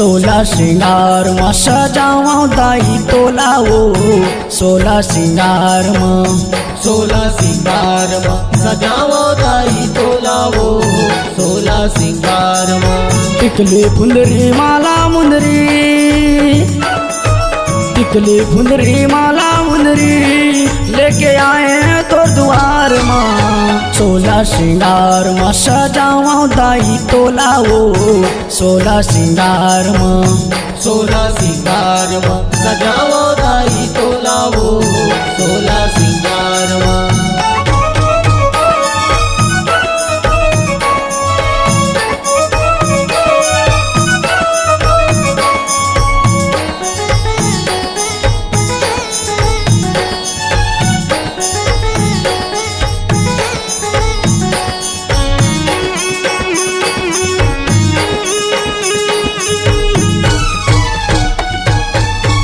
सोला श्रृंगार में सजावा दाई तोलावो, सोला श्रृंगार में, सोला सिंगार में सजावो दाई तोलावो, सोला सिंगार में। टिकली फुंदरी माला मुंदरी, टिकली फुंदरी माला मुंदरी लेके आए तो द्वार में। सोला श्रृंगार में सजावा दाई तोलावो, सोला श्रृंगार में, सोला सिंगार में सजावो दाई तोलावो, सोला सिंगार में।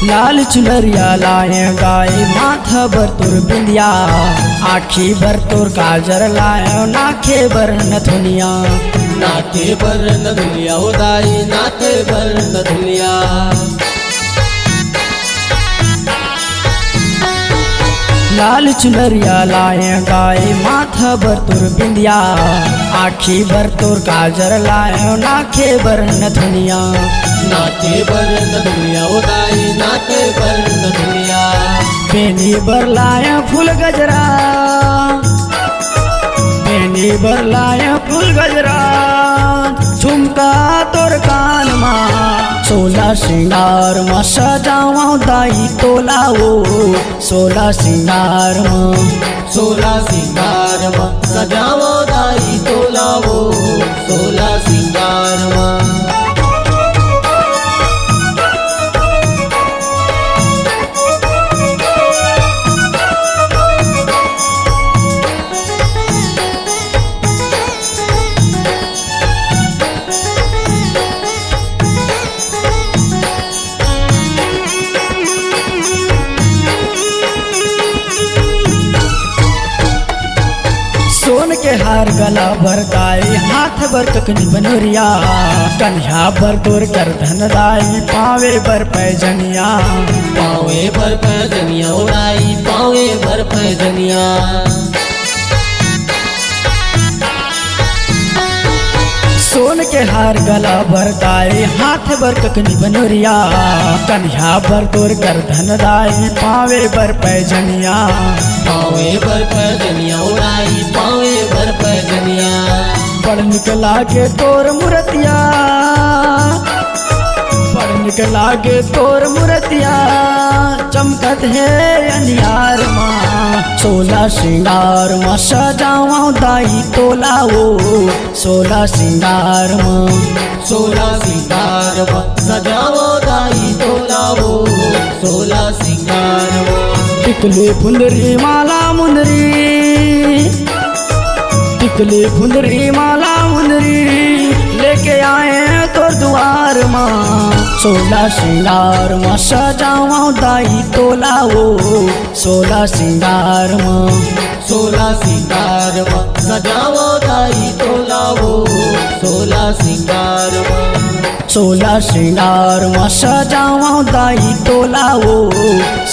लाल चुनरिया लाए गाए माथा बर तुर बिंदिया, आखी बर तुर काजर लाए नाखे बर नथुनिया, नाथे बर न दुनिया ओ दाई, नाथे बर न दुनिया। लाल चुनरिया लाए गाए माथा बर तुर बिंदिया, आखी बर तुर काजर लाए नाखे बर नथुनिया, नाथे बर न दुनिया ओ दाई, नाथे बर न दुनिया। बेनी बर लाए फूल गजरा, बेनी बर लाए फूल गजरा झुमका तोर कान में। सोला श्रृंगार में सजावा दाई तोलावो, सोला श्रृंगार में, सोला सिंगार में सजावो दाई तोलावो, सोला सिंगार में। सोन के हार गला भर दाई, हाथ बर ककनी बनोरिया, कन्या बर तोर कर धन दाई, पावे बर पैजनिया, पावे बर पैजनिया उड़ाई, पावे बर पैजनिया। सोन के हार गला भर दाई, हाथ बर ककनी बनोरिया, कन्या बर तोर कर धन दाई, पावे बर पैजनिया, पावे बर पैजनिया उड़ाई, पावे बर पैजनिया। पढ़ निकला के तोर मुरतिया, पढ़ निकला के तोर मुरतिया चमकत है अनियार माँ। सोला श्रृंगार में सजावा दाई तोलावो, सोला श्रृंगार में, सोला सिंगार में सजावो दाई तोलावो, सोला सिंगार में। टिकली फुंदरी माला मुंदरी, टिकली फुंदरी माला मुंदरी लेके आए तो द्वार में। सोला श्रृंगार में सजावा दाई तोलावो, सोला श्रृंगार में, सोला सिंगार में सजावो दाई तोलावो, सोला सिंगार में। सोला श्रृंगार में सजावा दाई तोलावो,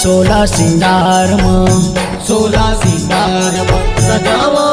सोला श्रृंगार में, सोला सिंगार में सजावो